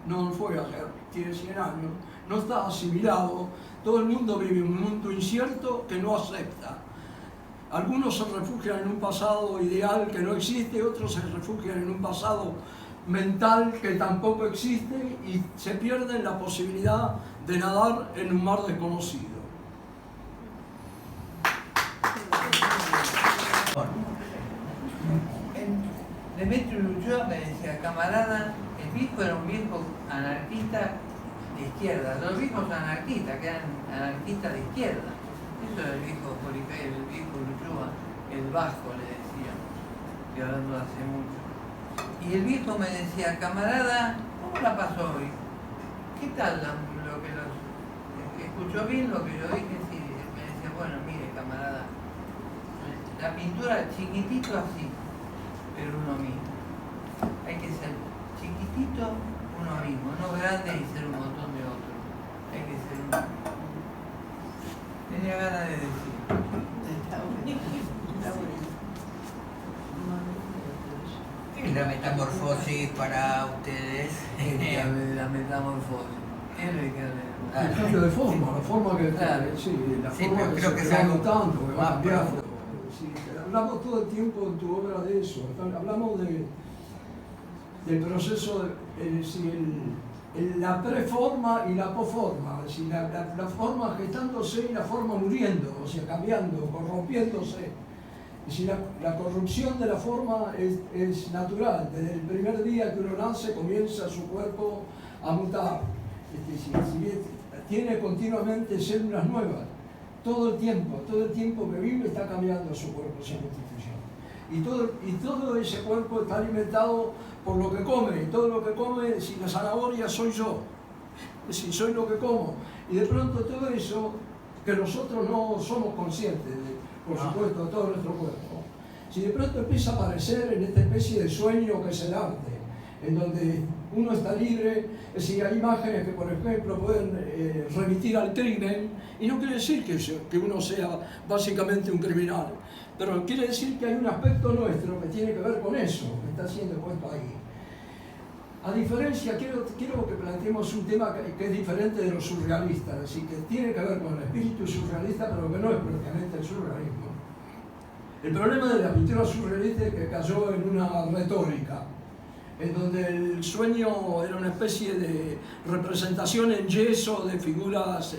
no fue ayer, tiene 100 años, no está asimilado, todo el mundo vive un mundo incierto que no acepta. Algunos se refugian en un pasado ideal que no existe, otros se refugian en un pasado mental que tampoco existe y se pierden la posibilidad de nadar en un mar desconocido. Demetrio Ulloa me decía, camarada, el viejo era un viejo anarquista de izquierda, los viejos anarquistas, que eran anarquistas de izquierda. Eso era el viejo Policario, el viejo Ulloa, el vasco le decía, y hablando hace mucho. Y el viejo me decía, camarada, ¿cómo la pasó hoy? ¿Qué tal lo que los... ¿Escuchó bien lo que yo dije? Sí, me decía, bueno, mire, camarada, la pintura chiquitito así, pero uno mismo. Hay que ser chiquitito uno mismo, no grande y ser un montón de otros. Hay que ser uno mismo. Tenía ganas de decir. Está bonito. ¿Qué es la metamorfosis para ustedes? La metamorfosis. Es lo que El cambio de forma, la forma que Claro. sí, la Sí, forma pero que creo se que es va algo mutando, que va más cambiando. profundo. Sí, hablamos todo el tiempo en tu obra de eso. Hablamos del proceso, la preforma y la posforma, es decir, la forma gestándose y la forma muriendo, o sea, cambiando, corrompiéndose. Es decir, la corrupción de la forma es natural. Desde el primer día que uno nace comienza su cuerpo a mutar. Tiene continuamente células nuevas. Todo el tiempo que vive está cambiando su cuerpo, su constitución. Y todo ese cuerpo está alimentado por lo que come. Y todo lo que come, si la zanahoria soy yo. Es decir, soy lo que como. Y de pronto todo eso, que nosotros no somos conscientes de, por supuesto, todo nuestro cuerpo. Si de pronto empieza a aparecer en esta especie de sueño que es el arte, en donde uno está libre, es decir, hay imágenes que, por ejemplo, pueden remitir al crimen, y no quiere decir que uno sea básicamente un criminal, pero quiere decir que hay un aspecto nuestro que tiene que ver con eso, que está siendo puesto ahí. A diferencia, quiero que planteemos un tema que es diferente de lo surrealista, es decir, que tiene que ver con el espíritu surrealista, pero que no es propiamente el surrealismo. El problema de la pintura surrealista es que cayó en una retórica, en donde el sueño era una especie de representación en yeso de figuras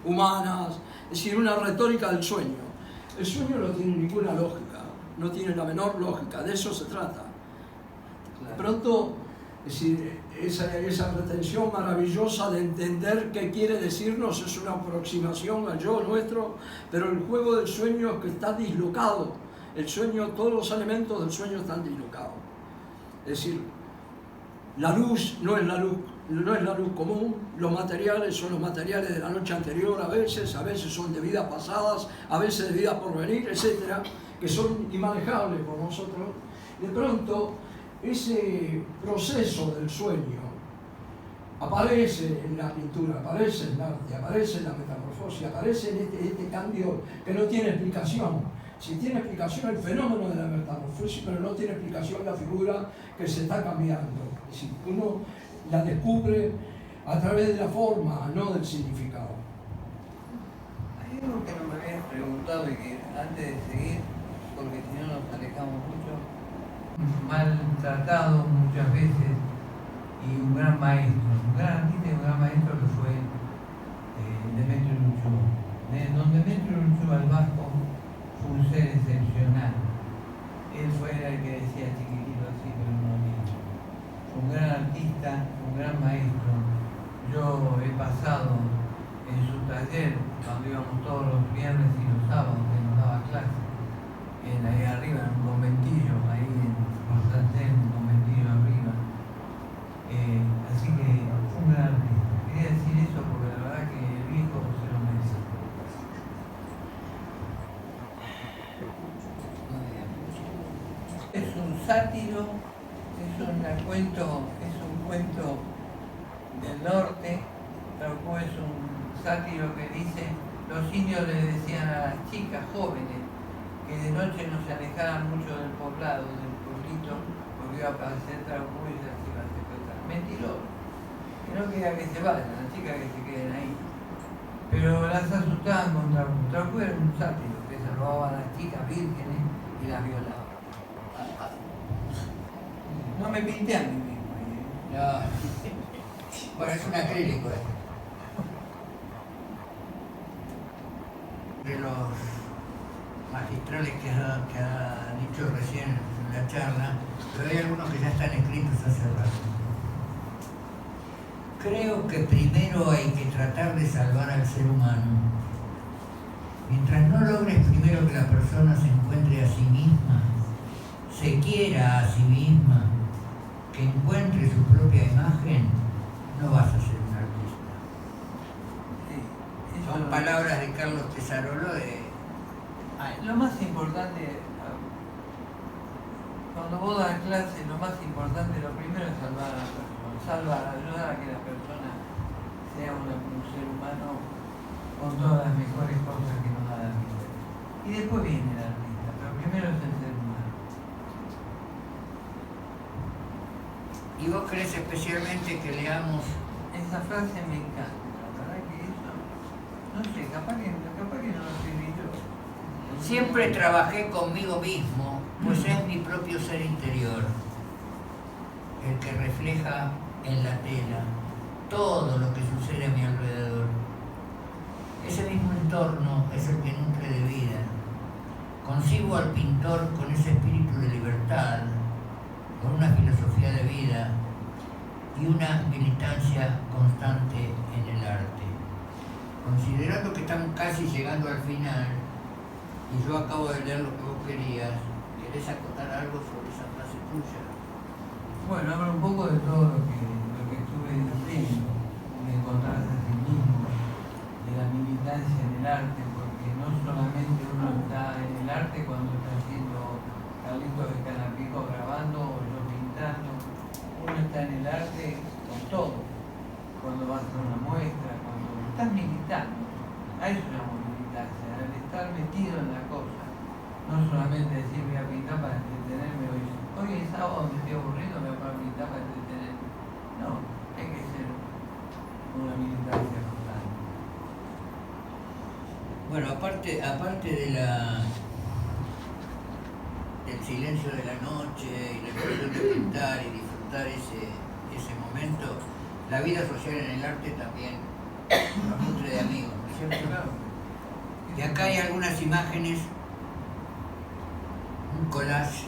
humanas, es decir, una retórica del sueño. El sueño no tiene ninguna lógica, no tiene la menor lógica, de eso se trata. De pronto, es decir, esa pretensión maravillosa de entender qué quiere decirnos es una aproximación al yo nuestro, pero el juego del sueño es que está dislocado. El sueño, todos los elementos del sueño están dislocados. Es decir, la luz no es la luz común, los materiales son los materiales de la noche anterior a veces son de vidas pasadas, a veces de vidas por venir, etcétera, que son inmanejables por nosotros. De pronto, ese proceso del sueño aparece en la pintura, aparece en el arte, aparece en la metamorfosis, aparece en este cambio que no tiene explicación. Si tiene explicación el fenómeno de la metamorfosis, pero no tiene explicación la figura que se está cambiando. Es decir, uno la descubre a través de la forma, no del significado. Hay algo que no me habías preguntado y que antes de seguir, porque si no nos alejamos mucho, maltratado muchas veces y un gran maestro, un gran artista y un gran maestro que fue Demetrio Luchu. Don Demetrio Luchu al Vasco fue un ser excepcional. Él fue el que decía chiquitito así, pero no mismo. Fue un gran artista, un gran maestro. Yo he pasado en su taller cuando íbamos todos los viernes y los sábados que nos daba clase, ahí arriba, en un conventillo, ahí en Rosatel, un conventillo arriba. Así que fue un gran artista. Quería decir eso porque la verdad que el viejo se lo merece. Es un sátiro, es un cuento del norte, pero es un sátiro que dice, los indios le decían a las chicas jóvenes que de noche no se alejaran mucho del poblado, del pueblito, porque iba a aparecer Traucú y se iba a secuestrar. Mentiroso, que no quería que se vayan, las chicas que se queden ahí. Pero las asustaban con Traucú. Traucú era un sátiro que se robaba a las chicas vírgenes y las violaba. No me pinté a mí mismo. No. Bueno, es un acrílico. De los magistrales que ha dicho recién en la charla, pero hay algunos que ya están escritos hace rato. Creo que primero hay que tratar de salvar al ser humano. Mientras no logres primero que la persona se encuentre a sí misma, se quiera a sí misma, que encuentre su propia imagen, no vas a ser un artista. Sí, Son palabras de Carlos Tesarolo lo más importante, cuando vos das clases, lo más importante, lo primero es salvar a la persona, ayudar a que la persona sea un ser humano con todas las mejores cosas que nos da la vida. Y después viene el artista, pero primero es el ser humano. ¿Y vos crees especialmente que leamos? Esa frase me encanta, la verdad que eso, no sé, capaz que no lo escribí yo. Siempre trabajé conmigo mismo, pues es mi propio ser interior, el que refleja en la tela todo lo que sucede a mi alrededor. Ese mismo entorno es el que nutre de vida. Concibo al pintor con ese espíritu de libertad, con una filosofía de vida y una militancia constante en el arte. Considerando que estamos casi llegando al final, y yo acabo de leer lo que vos querías, ¿querés acotar algo sobre esa frase tuya? Bueno, habla un poco de todo lo que estuve diciendo, de encontrarse a sí mismo, de la militancia en el arte, porque no solamente uno está en el arte cuando está haciendo Carlitos de Canapico grabando o yo pintando, uno está en el arte con todo, cuando vas a hacer una muestra, cuando estás militando, a eso llamamos militancia, al estar metido en la cosa, no solamente decir voy a pintar para entretenerme hoy es sábado, me estoy aburrido, me voy a pintar para entretenerme. No, hay que ser una militancia constante. Bueno, aparte del silencio de la noche y la cuestión de pintar y disfrutar ese momento, la vida social en el arte también nos nutre de amigos, ¿no es cierto? Claro. Y acá hay algunas imágenes, un collage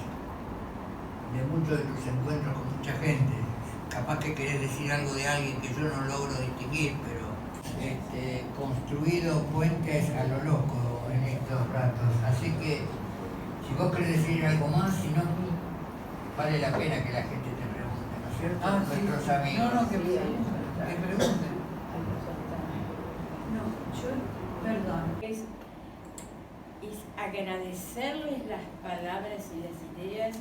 de muchos de tus encuentros con mucha gente. Capaz que querés decir algo de alguien que yo no logro distinguir, pero construido puentes a lo loco en estos ratos. Así que si vos querés decir algo más, si no, vale la pena que la gente te pregunte, ¿no es cierto? Sí. Nuestros amigos. No, que pregunten. No, yo, perdón, es agradecerles las palabras y las ideas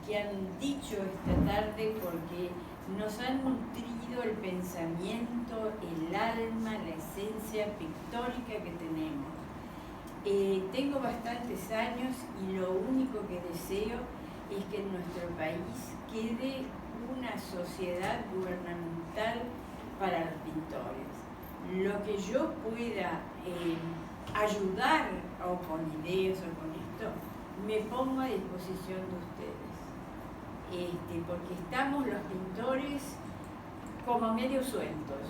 que han dicho esta tarde porque nos han nutrido el pensamiento, el alma, la esencia pictórica que tenemos. Tengo bastantes años y lo único que deseo es que en nuestro país quede una sociedad gubernamental para los pintores. Lo que yo pueda ayudar o con ideas o con esto, me pongo a disposición de ustedes. Porque estamos los pintores como medio sueltos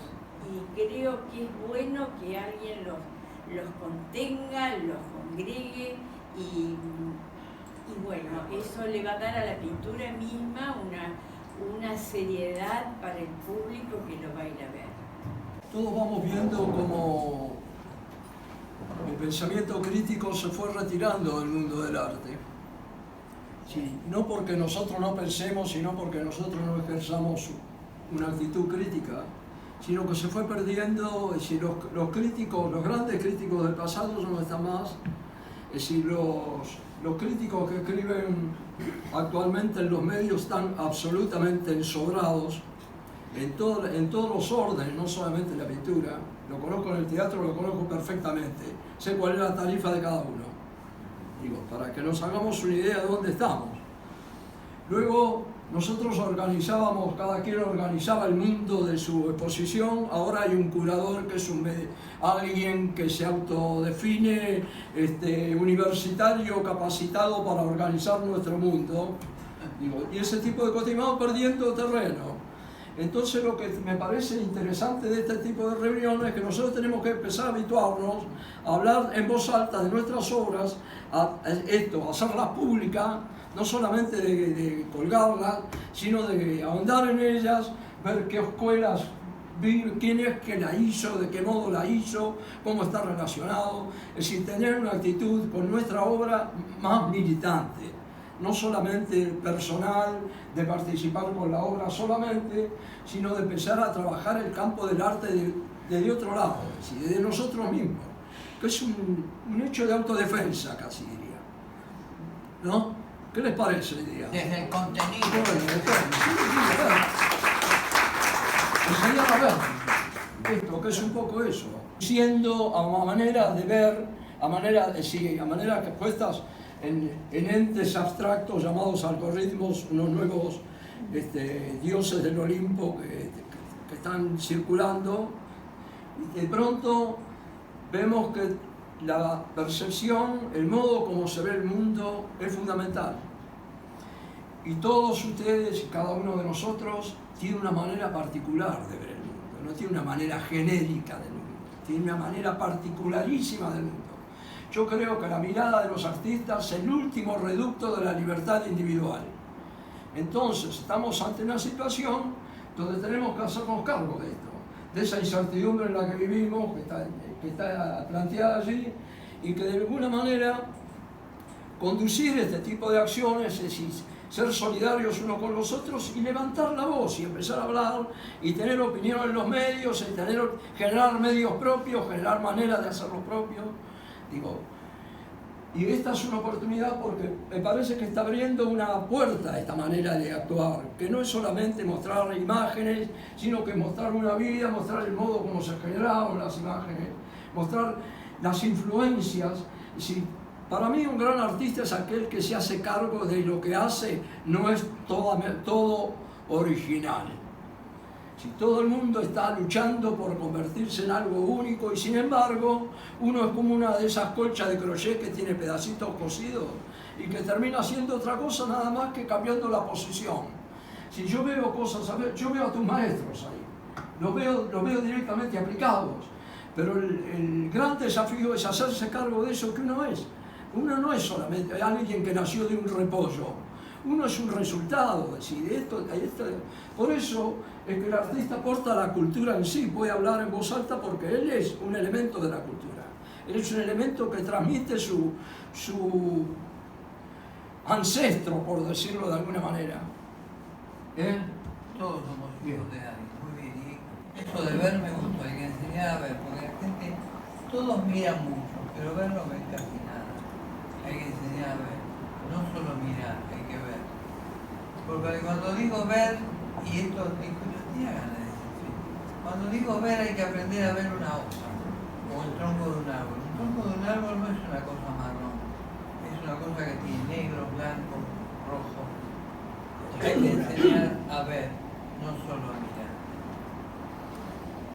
y creo que es bueno que alguien los contenga, los congregue y bueno, eso le va a dar a la pintura misma una seriedad para el público que lo va a ir a ver. Todos vamos viendo cómo el pensamiento crítico se fue retirando del mundo del arte. Sí, no porque nosotros no pensemos, sino porque nosotros no ejerzamos una actitud crítica, sino que se fue perdiendo. Es decir, los críticos, los grandes críticos del pasado ya no están más. Es decir, los críticos que escriben actualmente en los medios están absolutamente ensobrados en todos los órdenes, no solamente en la pintura. Lo conozco en el teatro, lo conozco perfectamente. Sé cuál es la tarifa de cada uno. Digo, para que nos hagamos una idea de dónde estamos. Luego, nosotros organizábamos, cada quien organizaba el mundo de su exposición. Ahora hay un curador que es alguien que se autodefine universitario capacitado para organizar nuestro mundo. Digo, y ese tipo de cosas, y vamos perdiendo terreno. Entonces lo que me parece interesante de este tipo de reuniones es que nosotros tenemos que empezar a habituarnos a hablar en voz alta de nuestras obras, a hacerlas públicas, no solamente de colgarlas, sino de ahondar en ellas, ver qué escuelas, quién es que la hizo, de qué modo la hizo, cómo está relacionado, es decir, tener una actitud con nuestra obra más militante. no solamente personal, de participar con la obra solamente, sino de empezar a trabajar el campo del arte de otro lado, es decir, de nosotros mismos, que es un hecho de autodefensa, casi diría. ¿No? ¿Qué les parece hoy día? Desde el contenido. Bueno, enseñar a ver esto, que es un poco eso, siendo a manera de ver, a manera que puestas en entes abstractos llamados algoritmos, unos nuevos dioses del Olimpo que están circulando, y de pronto vemos que la percepción, el modo como se ve el mundo es fundamental. Y todos ustedes y cada uno de nosotros tiene una manera particular de ver el mundo, no tiene una manera genérica del mundo, tiene una manera particularísima del mundo. Yo creo que la mirada de los artistas es el último reducto de la libertad individual. Entonces, estamos ante una situación donde tenemos que hacernos cargo de esto, de esa incertidumbre en la que vivimos, que está planteada allí, y que de alguna manera conducir este tipo de acciones, es decir, ser solidarios unos con los otros y levantar la voz y empezar a hablar y tener opinión en los medios, y generar medios propios, generar maneras de hacerlos propios. Y esta es una oportunidad porque me parece que está abriendo una puerta a esta manera de actuar, que no es solamente mostrar imágenes, sino que mostrar una vida, mostrar el modo como se generaron las imágenes, mostrar las influencias. Para mí un gran artista es aquel que se hace cargo de lo que hace, no es todo original. Si todo el mundo está luchando por convertirse en algo único y sin embargo uno es como una de esas colchas de crochet que tiene pedacitos cosidos y que termina haciendo otra cosa nada más que cambiando la posición. Si yo veo cosas, yo veo a tus maestros ahí, los veo directamente aplicados, pero el gran desafío es hacerse cargo de eso que uno es. Uno no es solamente alguien que nació de un repollo, uno es un resultado, es decir, por eso es que el artista aporta la cultura en sí, puede hablar en voz alta porque él es un elemento de la cultura, él es un elemento que transmite su ancestro, por decirlo de alguna manera. Todos somos hijos de alguien, muy bien. Y esto de ver me gusta, hay que enseñar a ver, porque la gente, todos miran mucho, pero ver no ven casi nada. Hay que enseñar a ver, no solo mirar, hay que ver. Porque cuando digo ver, y esto yo tenía ganas de decir, cuando digo ver hay que aprender a ver una hoja, o el tronco de un árbol. Un tronco de un árbol no es una cosa marrón, es una cosa que tiene negro, blanco, rojo. Hay que enseñar a ver, no solo a mirar.